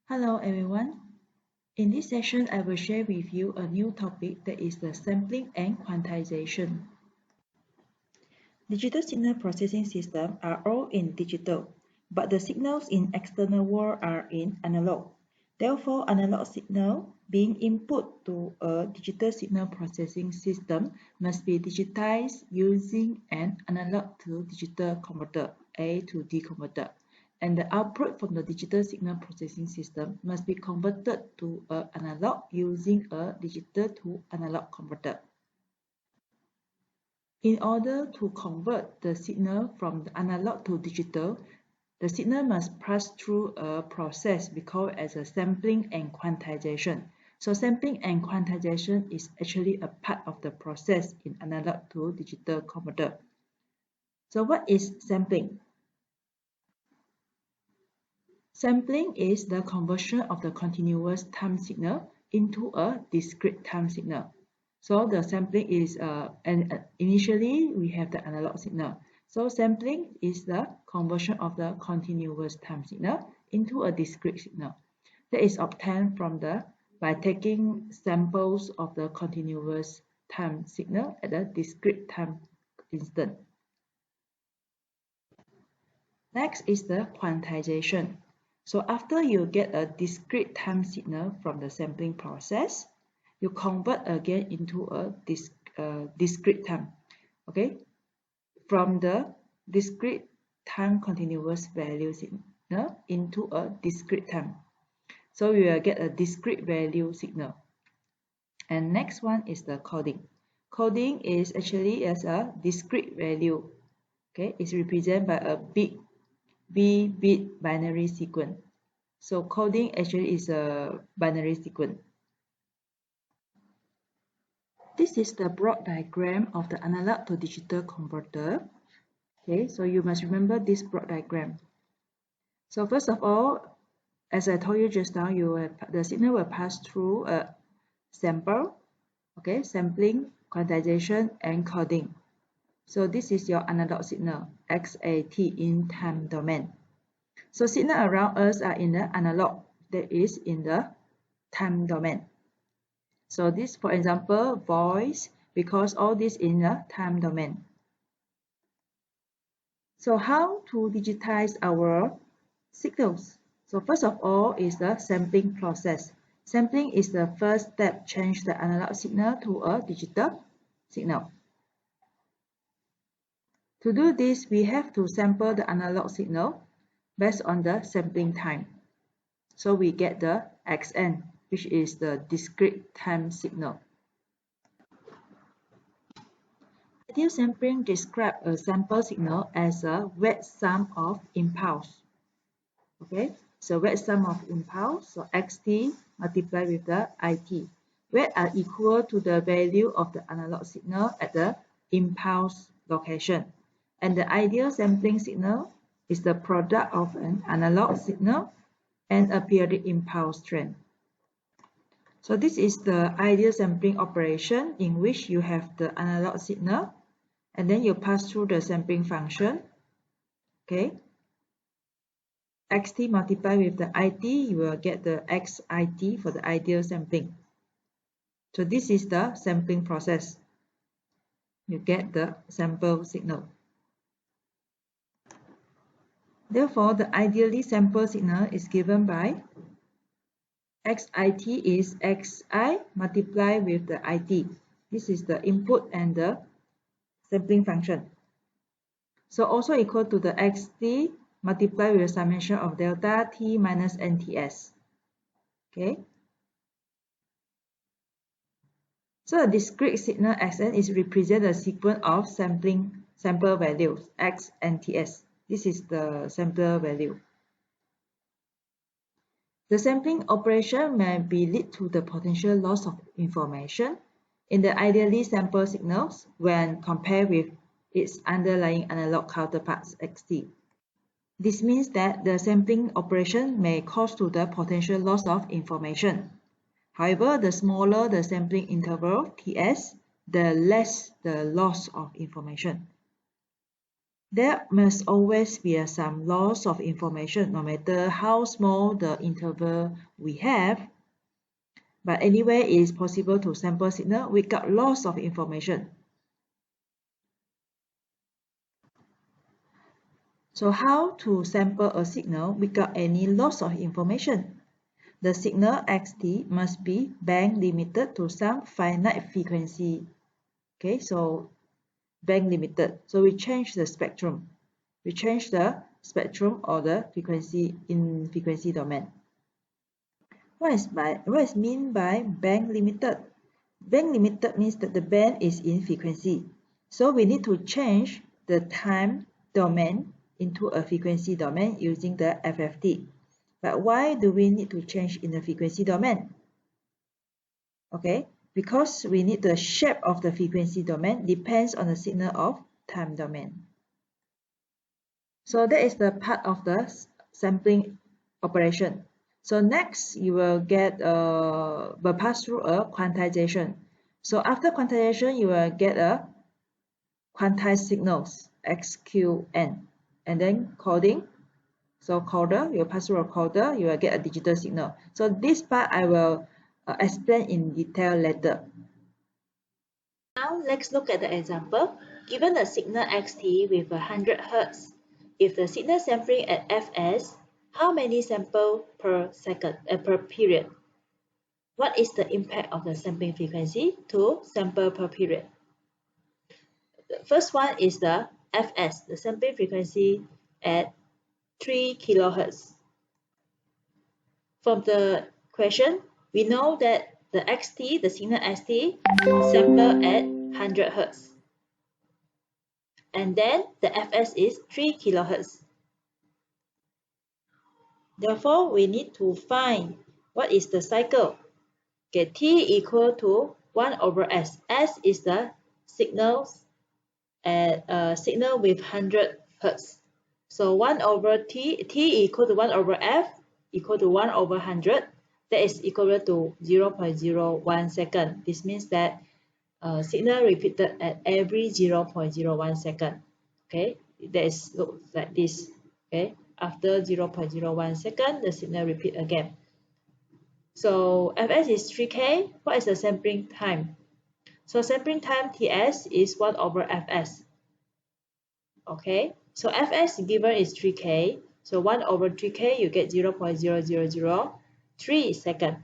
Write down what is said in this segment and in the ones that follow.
Hello everyone. In this session, I will share with you a new topic that is the sampling and quantization. Digital signal processing systems are all in digital, but the signals in external world are in analog. Therefore, analog signal being input to a digital signal processing system must be digitized using an analog to digital converter, A to D converter. And the output from the digital signal processing system must be converted to an analog using a digital to analog converter. In order to convert the signal from the analog to digital, the signal must pass through a process we call as a sampling and quantization. So sampling and quantization is actually a part of the process in analog to digital converter. So what is sampling? Sampling is the conversion of the continuous time signal into a discrete time signal. So the sampling is, initially we have the analog signal. So sampling is the conversion of the continuous time signal into a discrete signal. That is obtained by taking samples of the continuous time signal at a discrete time instant. Next is the quantization. So after you get a discrete time signal from the sampling process, you convert again into a discrete time, okay? From the discrete time continuous value signal into a discrete time. So you will get a discrete value signal. And next one is the coding. Coding is actually as a discrete value, okay? It's represented by a big B-bit binary sequence. So coding actually is a binary sequence. This is the broad diagram of the analog to digital converter. Okay, so you must remember this broad diagram. So first of all, as I told you just now, the signal will pass through a sample, okay, sampling, quantization, and coding. So this is your analog signal, XAT in time domain. So signals around us are in the analog, that is in the time domain. So this, for example, voice, because all this in the time domain. So how to digitize our signals? So first of all is the sampling process. Sampling is the first step, change the analog signal to a digital signal. To do this, we have to sample the analog signal based on the sampling time. So we get the xn, which is the discrete time signal. Ideal sampling describes a sample signal as a weight sum of impulse. Okay, so weight sum of impulse, so xt multiplied with the it. Weight are equal to the value of the analog signal at the impulse location. And the ideal sampling signal is the product of an analog signal and a periodic impulse trend. So this is the ideal sampling operation in which you have the analog signal and then you pass through the sampling function. Okay, xt multiplied with the it, you will get the xit for the ideal sampling. So this is the sampling process. You get the sample signal. Therefore, the ideally sample signal is given by xit is xi multiplied with the it. This is the input and the sampling function. So also equal to the xt multiplied with the summation of delta t minus nts. Okay. So a discrete signal xn is represent a sequence of sample values x and ts. This is the sample value. The sampling operation may be lead to the potential loss of information in the ideally sample signals when compared with its underlying analog counterparts xt. This means that the sampling operation may cause to the potential loss of information. However, the smaller the sampling interval ts, the less the loss of information. there must always be some loss of information, no matter how small the interval we have. But anyway, it is possible to sample signal without loss of information. So how to sample a signal without any loss of information? The signal xt must be band limited to some finite frequency. Okay, so band limited. So we change the spectrum. We change the spectrum or the frequency in frequency domain. What is mean by band limited? Band limited means that the band is in frequency. So we need to change the time domain into a frequency domain using the FFT. But why do we need to change in the frequency domain? Okay, because we need the shape of the frequency domain depends on the signal of time domain. So that is the part of the sampling operation. So next, you will pass through a quantization. So after quantization, you will get a quantized signals, XQN, and then coding. So coder, you will pass through a coder, you will get a digital signal. So this part I will explain in detail later. Now let's look at the example. Given a signal xt with 100 Hz, if the signal sampling at fs, how many samples per second per period? What is the impact of the sampling frequency to sample per period? The first one is the fs, the sampling frequency at 3 kHz. From the question, we know that the xt, the signal xt, sample at 100 Hz. And then the fs is 3 kHz. Therefore, we need to find what is the cycle. Okay, t equal to 1 over s. S is the signals at signal with 100 Hz. So 1 over t equal to 1 over f equal to 1 over 100. That is equal to 0.01 second. This means that signal repeated at every 0.01 second. Okay, that is looks like this. Okay, after 0.01 second, the signal repeat again. So fs is 3k. What is the sampling time? So sampling time ts is 1 over fs. Okay, so fs given is 3k. So 1 over 3k, you get 0.0003 second.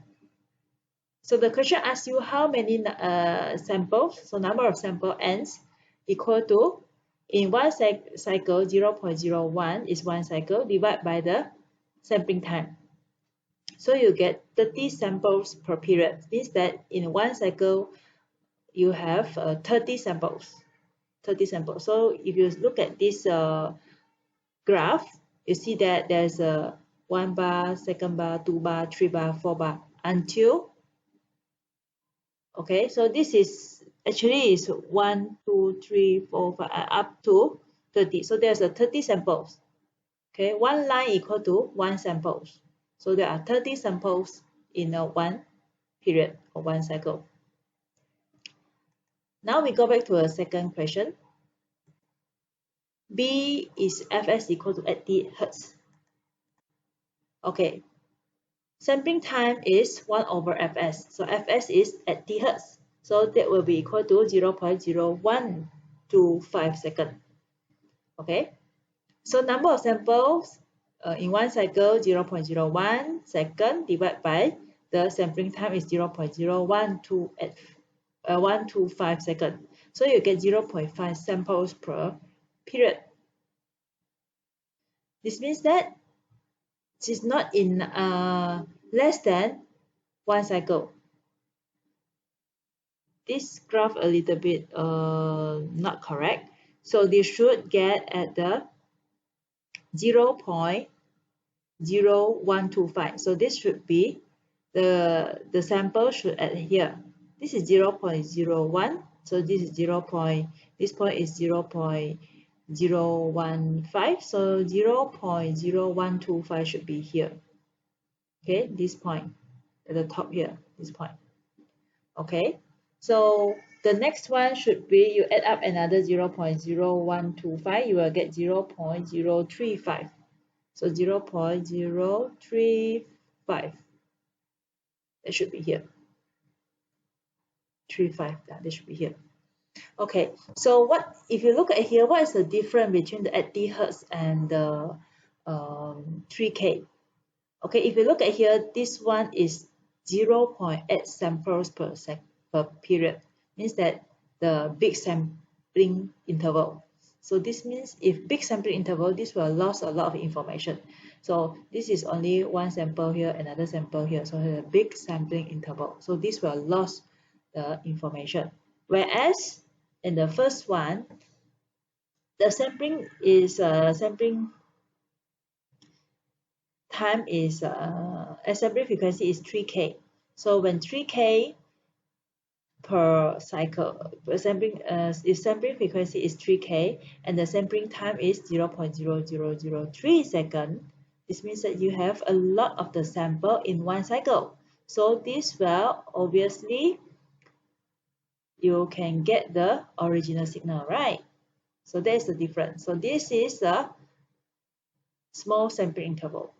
So the question asks you how many samples, so number of sample n's equal to, in one cycle, 0.01 is one cycle divided by the sampling time. So you get 30 samples per period. Means that in one cycle, you have 30 samples. 30 samples. So if you look at this graph, you see that there's a 1 bar, 2nd bar, 2 bar, 3 bar, 4 bar until, okay, so this is actually is 1, 2, 3, 4, 5, up to 30. So there's a 30 samples. Okay, one line equal to 1 samples. So there are 30 samples in one period or one cycle. Now we go back to a second question. B is fs equal to 80 Hz. Okay, sampling time is 1 over fs. So fs is 80 Hz. So that will be equal to 0.0125 seconds. Okay, so number of samples in one cycle 0.01 second divided by the sampling time is 0.0125 seconds. So you get 0.5 samples per period. This means that it is not in less than one cycle. This graph a little bit not correct. So they should get at the 0.0125. So this should be the sample should add here. This is 0.01. So this is this point is 0.015. So 0.0125 should be here. Okay, this point at the top here, this point. Okay, so the next one should be you add up another 0.0125, you will get 0.035. So 0.035. That should be here. 35, that should be here. Okay, so what if you look at here, what is the difference between the 80 Hertz and the 3K? Okay, if you look at here, this one is 0.8 samples per period, means that the big sampling interval. So this means if big sampling interval, this will lose a lot of information. So this is only one sample here, another sample here. So a big sampling interval. So this will lose the information. Whereas in the first one, the sampling is sampling time is sampling frequency is 3K. So when 3K per cycle, sampling if sampling frequency is 3K and the sampling time is 0.0003 seconds, this means that you have a lot of the sample in one cycle. So this will obviously you can get the original signal, right? So that's the difference. So this is a small sampling interval.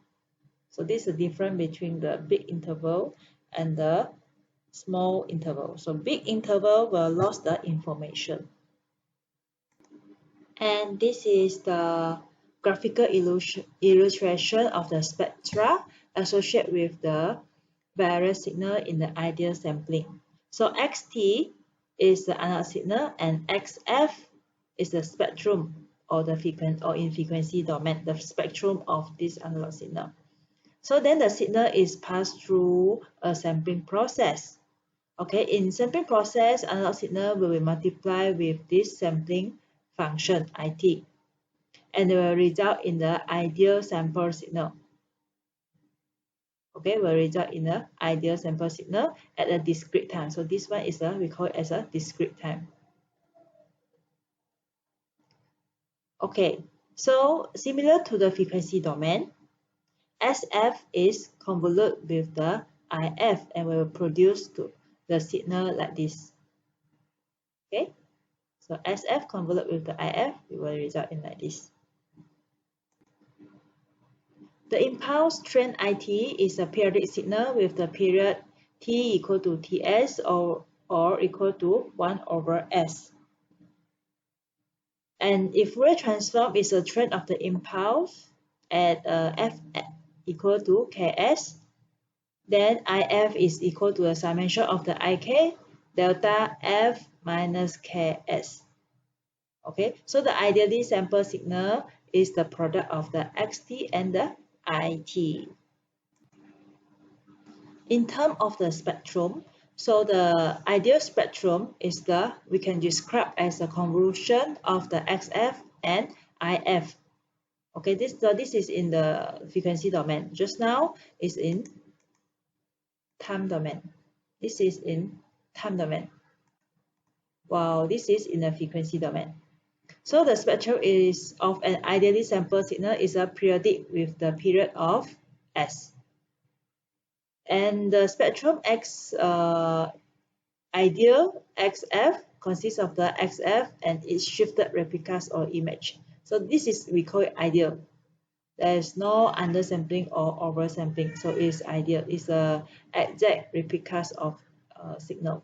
So this is the difference between the big interval and the small interval. So big interval will lose the information. And this is the graphical illustration of the spectra associated with the various signal in the ideal sampling. So XT is the analog signal and XF is the spectrum or the frequency or in frequency domain, the spectrum of this analog signal. So then the signal is passed through a sampling process. Okay, in sampling process, analog signal will be multiplied with this sampling function IT, and it will result in the ideal sample signal. Okay, will result in the ideal sample signal at a discrete time. So this one is we call it as a discrete time. Okay, so similar to the frequency domain, SF is convoluted with the IF and will produce the signal like this. Okay, so SF convoluted with the IF, it will result in like this. The impulse train IT is a periodic signal with the period T equal to Ts or equal to 1 over S. And if Fourier transform is a train of the impulse at F equal to Ks, then IF is equal to the summation of the IK delta F minus Ks. Okay, so the ideally sample signal is the product of the XT and the IT. In terms of the spectrum, so the ideal spectrum is we can describe as a convolution of the XF and IF. Okay, this is in the frequency domain. Just now is in time domain. This is in time domain, while this is in the frequency domain. So the spectrum is of an ideally sample signal is a periodic with the period of S. And the spectrum X ideal XF consists of the XF and its shifted replicas or image. So this is, we call it ideal. There is no undersampling or oversampling, so it's ideal. It's a exact replicas of signals.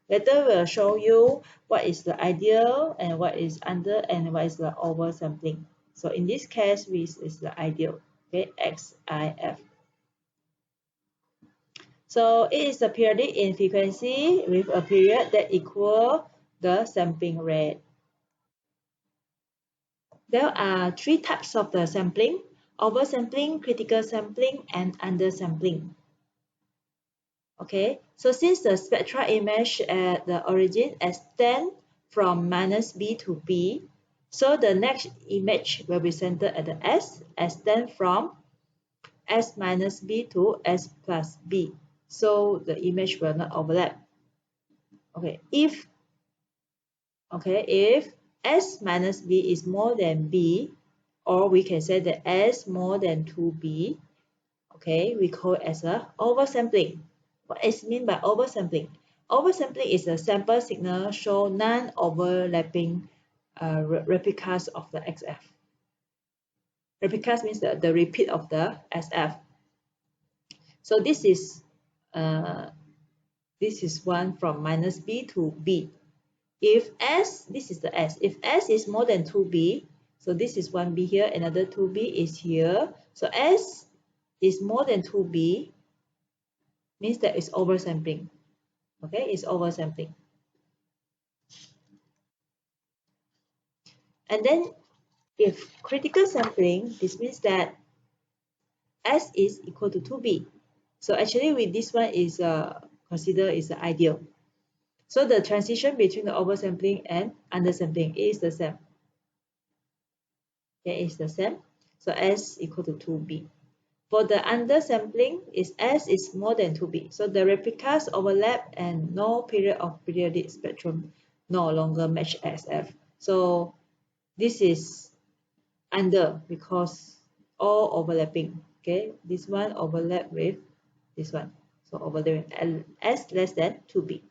Later we'll show you what is the ideal and what is under and what is the oversampling. So in this case, this is the ideal, okay, XIF. So it is a periodic in frequency with a period that equal the sampling rate. There are three types of the sampling: oversampling, critical sampling, and undersampling. Okay, so since the spectral image at the origin extend from minus B to B, so the next image will be centered at the S, extend from S minus B to S plus B. So the image will not overlap. Okay, if S minus B is more than B, or we can say that S more than 2B, okay, we call it as a oversampling. What is meant by oversampling? Oversampling is a sample signal show non-overlapping replicas of the XF. Replicas means the repeat of the SF. So this is one from minus B to B. If S, this is the S. If S is more than 2B, so this is 1B here, another 2B is here. So S is more than 2B, means that it's oversampling. Okay, it's oversampling. And then if critical sampling, this means that S is equal to 2B. So actually with this one is considered is the ideal. So the transition between the oversampling and undersampling is the same. Okay, it's the same. So S equal to 2B. For the undersampling, is S is more than 2B. So the replicas overlap and no period of periodic spectrum no longer match SF. So this is under because all overlapping. Okay, this one overlap with this one. So overlapping S less than 2B.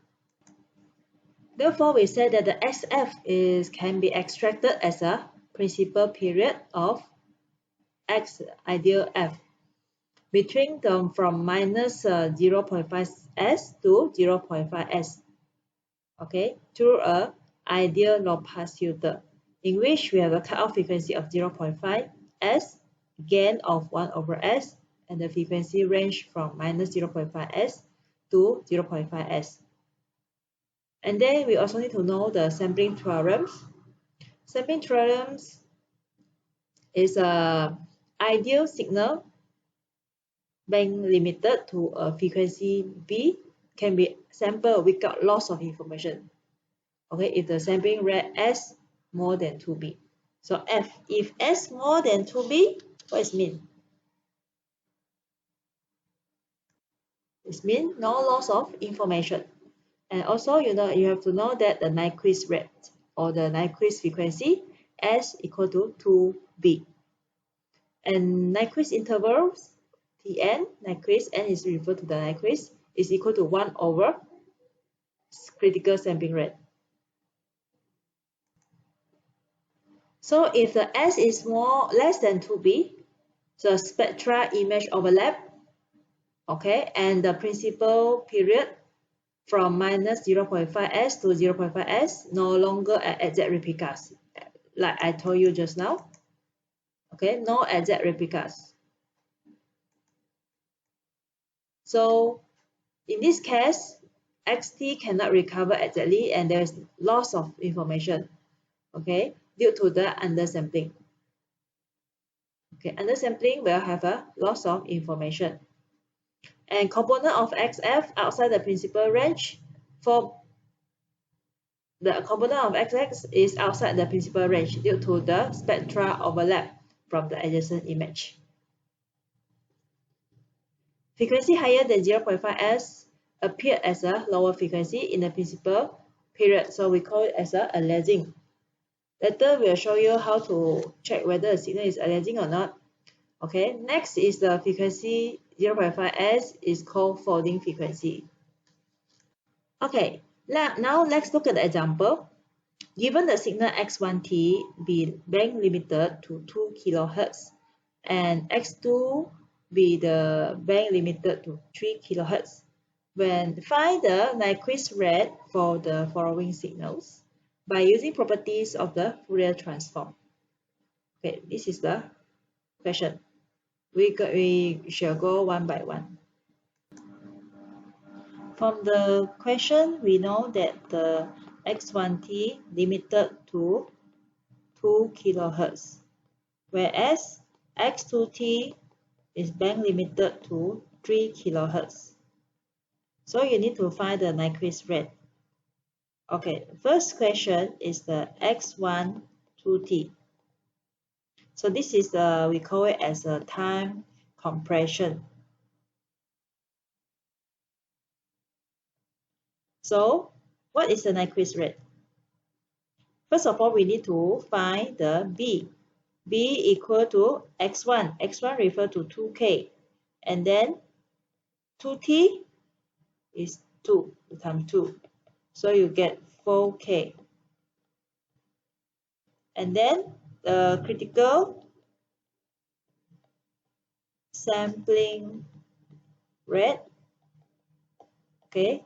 Therefore, we said that the XF can be extracted as a principal period of X ideal F between them from minus 0.5 S to 0.5 S, okay, through a ideal low-pass filter, in which we have a cutoff frequency of 0.5 S, gain of 1 over S, and the frequency range from minus 0.5 S to 0.5 S. And then we also need to know the sampling theorems. Sampling theorems is a ideal signal band limited to a frequency B can be sampled without loss of information. Okay, if the sampling rate S more than 2B. So if S more than 2B, what does it mean? It means no loss of information. And also, you have to know that the Nyquist rate or the Nyquist frequency S equal to 2B. And Nyquist intervals Tn, Nyquist, N is referred to the Nyquist, is equal to 1 over critical sampling rate. So if the S is less than 2B, the spectra image overlap, okay, and the principal period from minus 0.5 S to 0.5 S no longer at exact replicas, like I told you just now. Okay, no exact replicas. So in this case, XT cannot recover exactly and there is loss of information, okay, due to the undersampling. Okay, undersampling will have a loss of information. And component of XF outside the principal range, for the component of XX is outside the principal range due to the spectra overlap from the adjacent image. Frequency higher than 0.5 S appeared as a lower frequency in the principal period, so we call it as a aliasing. Later we'll show you how to check whether the signal is aliasing or not. Okay, next is the frequency 0.5 S is called folding frequency. Okay, now let's look at the example. Given the signal x1t be band limited to 2 kHz and x2 be the band limited to 3 kHz, when find the Nyquist rate for the following signals by using properties of the Fourier transform. Okay, this is the question. We shall go one by one. From the question, we know that the x1t limited to 2 kHz, whereas x2t is band limited to 3 kHz. So you need to find the Nyquist rate. Okay, first question is the x1 2t. So this is we call it as a time compression. So what is the Nyquist rate? First of all, we need to find the B. B equal to x1. x1 refer to 2k. And then 2t is 2, times 2. So you get 4K. And then the critical sampling rate, okay,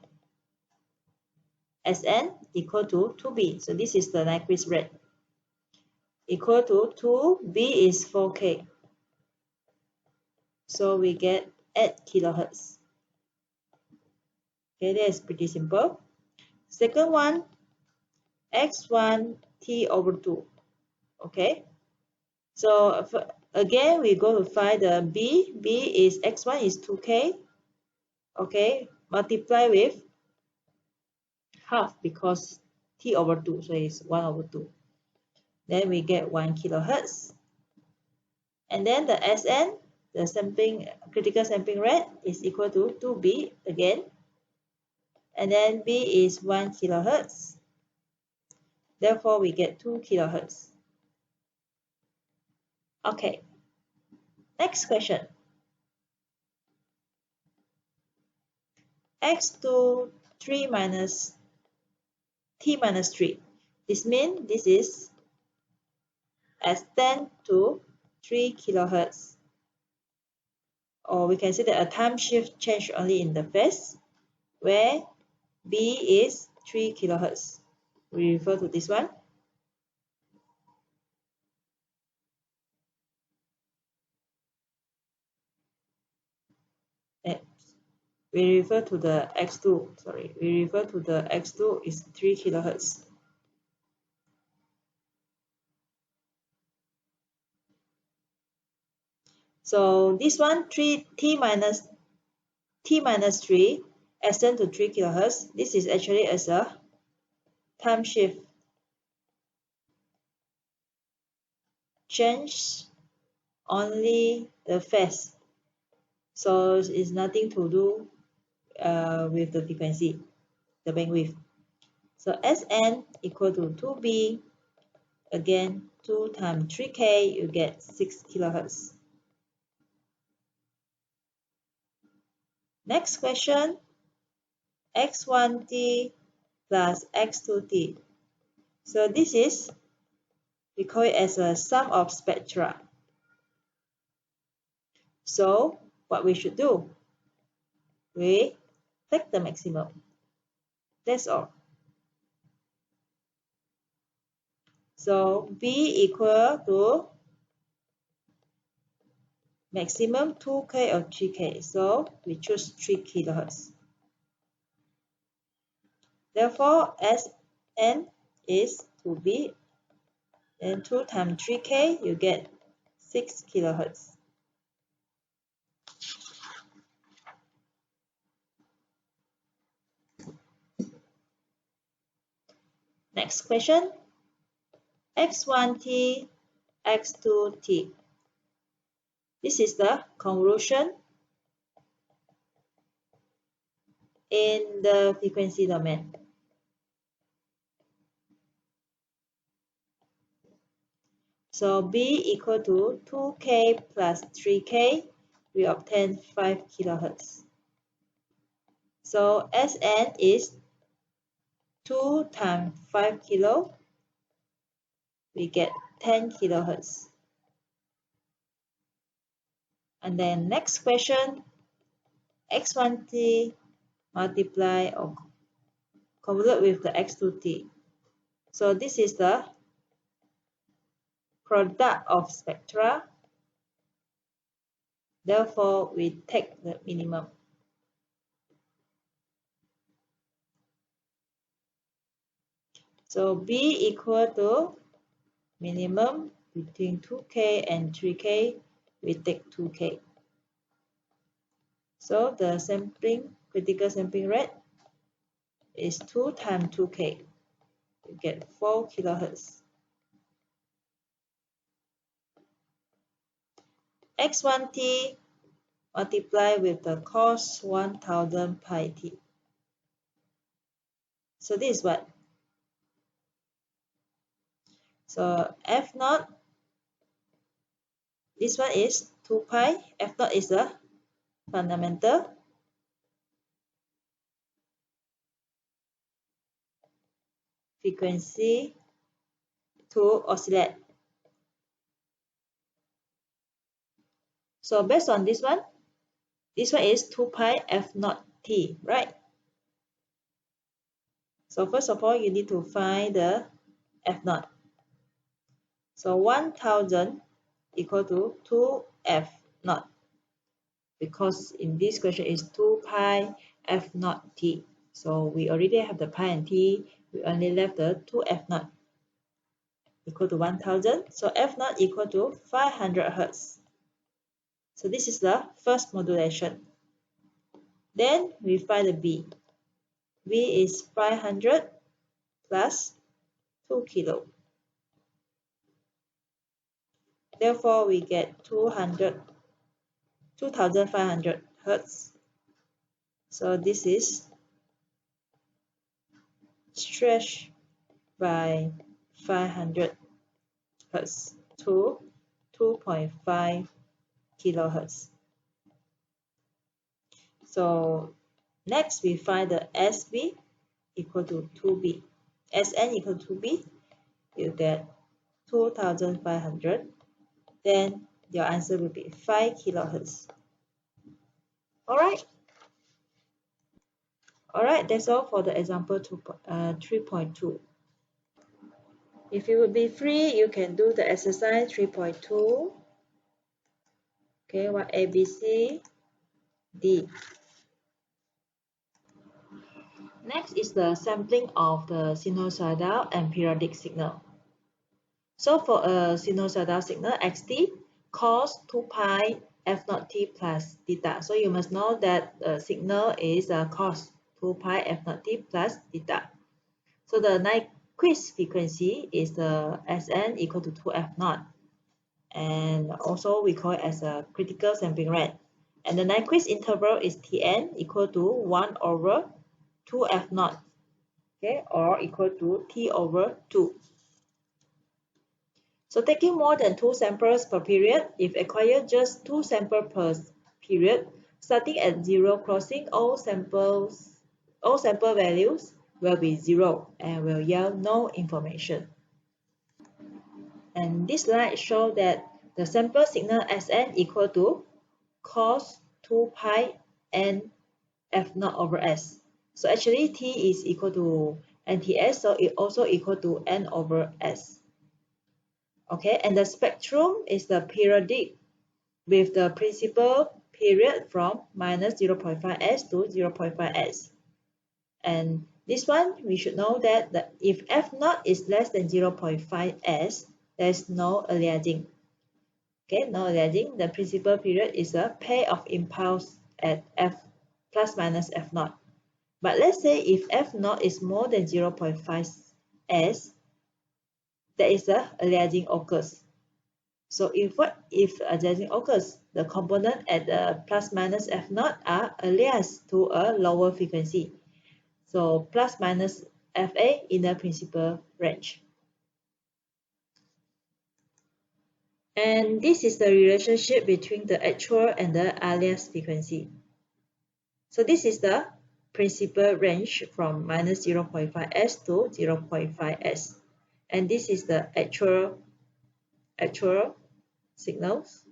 Sn equal to 2B. So this is the Nyquist rate. Equal to 2B is 4K. So we get 8 kilohertz. Okay, that is pretty simple. Second one, x1 t over 2. Okay, so again we go to find the b. B is x1 is 2K. Okay, multiply with half because t over 2, so it's 1 over 2. Then we get 1 kilohertz. And then the Sn, the critical sampling rate, is equal to 2B again. And then B is 1 kilohertz. Therefore, we get 2 kilohertz. Okay. Next question. X to 3 minus t minus 3. This means this is S10 to 3 kilohertz. Or we can say that a time shift change only in the phase where B is 3 kilohertz. We refer to this one. We refer to the X2, sorry, we refer to the X2 is 3 kilohertz. So this one, t minus 3, extend to 3 kilohertz. This is actually as a time shift change only the phase. So it's nothing to do with the frequency, the bandwidth. So Sn equal to 2B, again 2 times 3K, you get 6 kilohertz. Next question, x1t plus x2t. So this is, we call it as a sum of spectra. So what we should do, we take the maximum. That's all. So B equal to maximum 2K or 3K. So we choose 3 kilohertz. Therefore, Sn is 2B. Then 2 times 3K, you get 6 kilohertz. Next question, x1t, x2t. This is the convolution in the frequency domain. So B equal to 2K plus 3K, we obtain 5 kilohertz. So Sn is 2 times 5 kilo, we get 10 kilohertz. And then next question, x1t multiply or convolute with the x2t. So this is the product of spectra. Therefore, we take the minimum. So B equal to minimum between 2K and 3K, we take 2K. So the critical sampling rate is 2 times 2K. You get 4 kilohertz. x1t multiply with the cos 1000 pi t. So this is what? So F naught, this one is 2 pi. F naught is the fundamental. frequency to oscillate. So based on this one is 2 pi f naught t, right? So first of all, you need to find the f naught. So 1000 equal to 2 f naught, because in this question is 2 pi f naught t. So we already have the pi and t, we only left the 2 f naught equal to 1000. So f naught equal to 500 hertz. So this is the first modulation. Then we find the B. B is 500 plus 2 kilo. Therefore, we get 2500 hertz. So this is stretched by 500 hertz to 2.5 kilohertz. So next we find the SB equal to 2B. Sn equal to 2B, you get 2500. Then your answer will be 5 kilohertz. Alright. Alright, that's all for the example 3.2. If you would be free, you can do the exercise 3.2. Okay, what A, B, C, D. Next is the sampling of the sinusoidal and periodic signal. So for a sinusoidal signal, xt cos 2 pi f naught t plus theta. So you must know that the signal is cos 2 pi f naught t plus theta. So the Nyquist frequency is the Sn equal to 2f naught. And also we call it as a critical sampling rate. And the Nyquist interval is Tn equal to 1 over 2f naught, okay, or equal to T over 2. So taking more than 2 samples per period, if acquired just 2 samples per period, starting at 0 crossing, all sample values will be 0 and will yield no information. And this slide shows that the sample signal Sn equal to cos 2 pi n f naught over s. So actually T is equal to NTS, so it also equal to n over s. Okay, and the spectrum is the periodic with the principal period from minus 0.5s to 0.5s. And this one, we should know that if f naught is less than 0.5s, there's no aliasing. Okay, no aliasing. The principal period is a pair of impulse at f plus minus f naught. But let's say if f naught is more than 0.5s, there is a aliasing occurs. So if aliasing occurs, the component at the plus minus f naught are aliased to a lower frequency. So plus minus fa in the principal range. And this is the relationship between the actual and the aliased frequency. So this is the principal range from minus 0.5s to 0.5s. And this is the actual signals.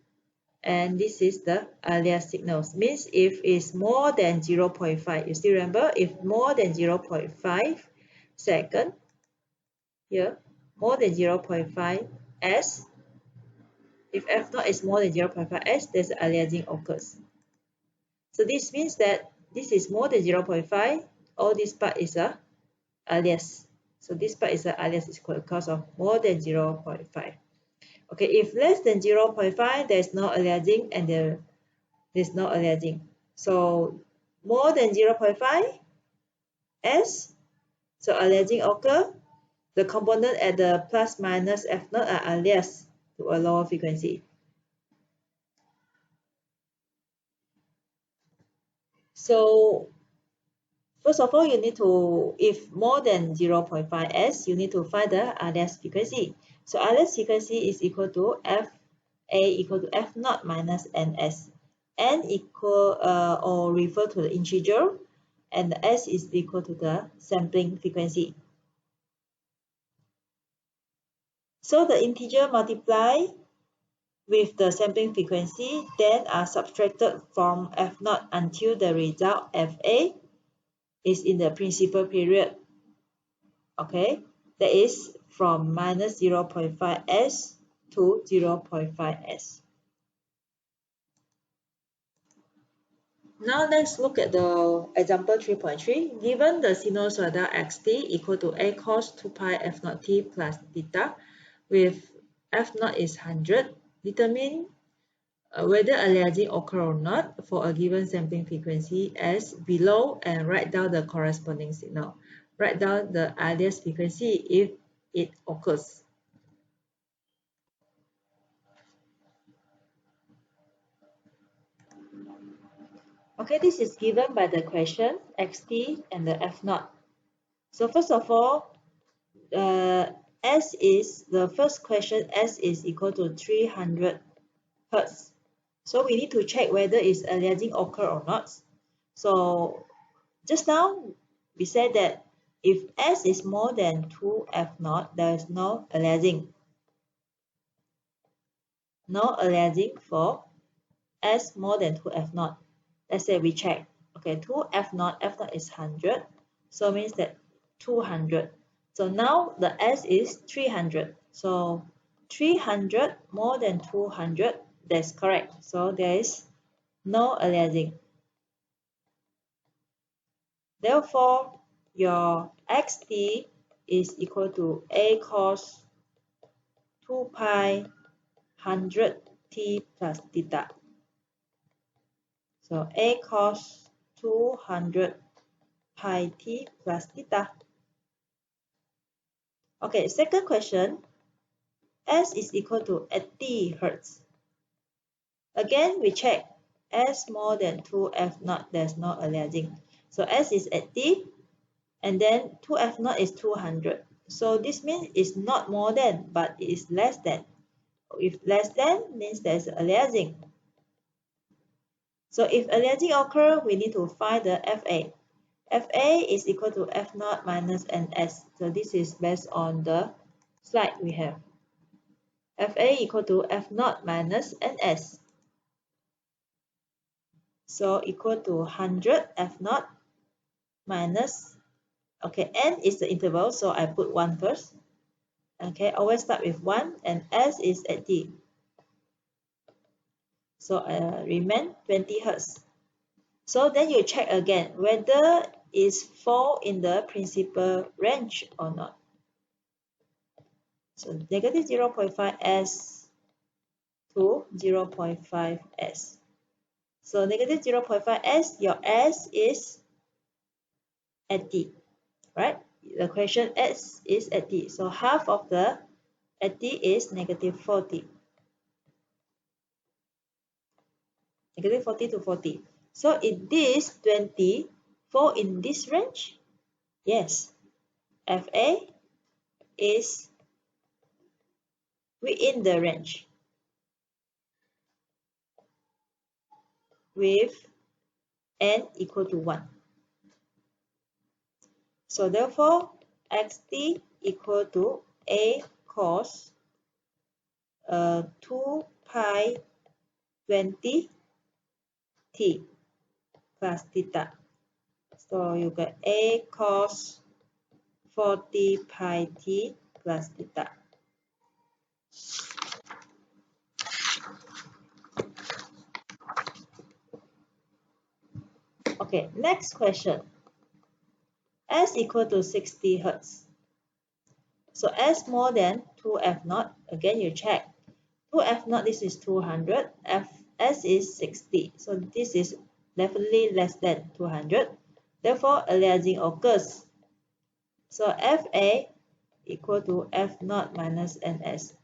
And this is the aliased signals. Means if it's more than 0.5, you still remember, if more than 0.5 second, here, more than 0.5 s, if f naught is more than 0.5 s, there's aliasing occurs. So this means that this is more than 0.5, all this part is a alias. So this part is a alias is because of more than 0.5. Okay, if less than 0.5, there's no aliasing and there's no aliasing. So more than 0.5 s, so aliasing occur. The component at the plus minus f naught are aliased to a lower frequency. So first of all, you need to, if more than 0.5s, you need to find the aliased frequency. So aliased frequency is equal to fa equal to f naught minus ns. N equal or refer to the integer, and the s is equal to the sampling frequency. So the integer multiply with the sampling frequency, then are subtracted from F0 until the result Fa is in the principal period. Okay, that is from minus 0.5 S to 0.5 S. Now let's look at the example 3.3. Given the sinusoidal xt equal to a cos 2 pi f naught t plus theta, with f naught is 100, determine whether aliasing occur or not for a given sampling frequency as below, and write down the corresponding signal. Write down the alias frequency if it occurs. Okay, this is given by the question xt and the f0. So first of all, S is the first question, S is equal to 300 Hertz. So we need to check whether is aliasing occur or not. So just now we said that if S is more than 2F0, there is no aliasing. No aliasing for S more than 2F0. Let's say we check. Okay, 2F0, F0 is 100. So means that 200. So now the S is 300. So 300 more than 200, that's correct. So there is no aliasing. Therefore, your xt is equal to a cos 2 pi 100 t plus theta. So a cos 200 pi t plus theta. Okay, second question. S is equal to 80 Hertz. Again, we check S more than 2F0, there's no aliasing. So S is 80, and then 2F0 is 200. So this means it's not more than, but it is less than. If less than, means there's aliasing. So if aliasing occurs, we need to find the Fa. Fa is equal to F0 minus Ns. So this is based on the slide we have. Fa equal to F0 minus Ns. So equal to 100 F0 minus, okay, N is the interval, so I put 1 first. Okay, always start with 1, and S is 80. So remain 20 Hertz. So then you check again whether it's fall in the principal range or not. So negative 0.5 S to 0.5 S. So negative 0.5 S, your S is 80, right? The question S is 80. So half of the 80 is negative 40. Negative 40 to 40. So is this 20 fall in this range? Yes. Fa is within the range with N equal to 1. So therefore, xt equal to a cos 2 pi 20 t plus theta. So you get a cos 40 pi t plus theta. Okay, next question. S equal to 60 Hertz. So S more than 2F0. Again, you check. 2F0, this is 200. S is 60. So this is definitely less than 200. Therefore, aliasing occurs. So Fa equal to F0 minus Ns.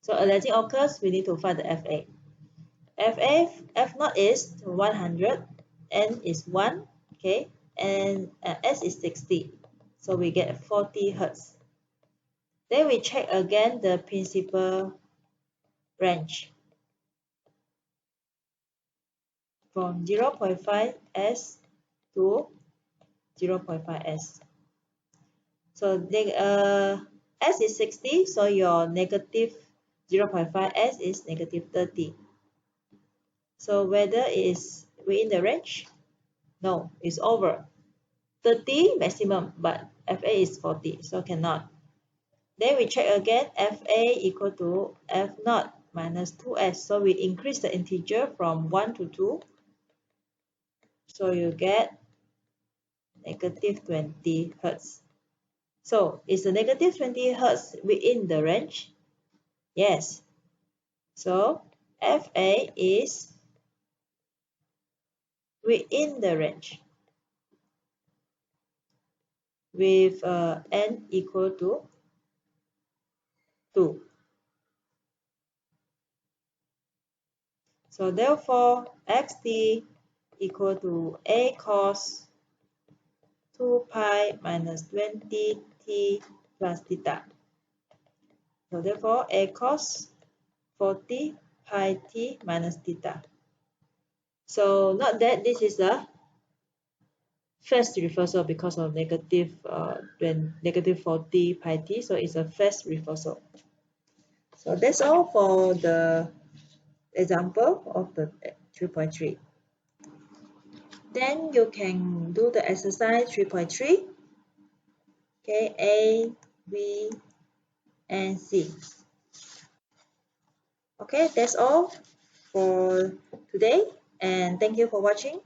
So aliasing occurs, we need to find the Fa. F0 is 100, N is 1, okay, and S is 60. So we get 40 Hertz. Then we check again the principal range from 0.5 S to 0.5 S. So S is 60, so your negative 0.5S is negative 30. So whether it is within the range? No, it's over. 30 maximum, but FA is 40, so cannot. Then we check again, FA equal to F naught minus 2S. So we increase the integer from 1 to 2. So you get negative 20 Hertz. So is the negative 20 Hertz within the range? Yes. So FA is within the range with N equal to 2. So therefore, xt equal to a cos 2 pi minus 20t plus theta. So therefore, a cos 40 pi t minus theta. So not that this is a fast reversal because of negative when negative 40 pi t, so it's a fast reversal. So that's all for the example of the 3.3. Then you can do the exercise 3.3. Okay, A, B, and C. Okay, that's all for today, and thank you for watching.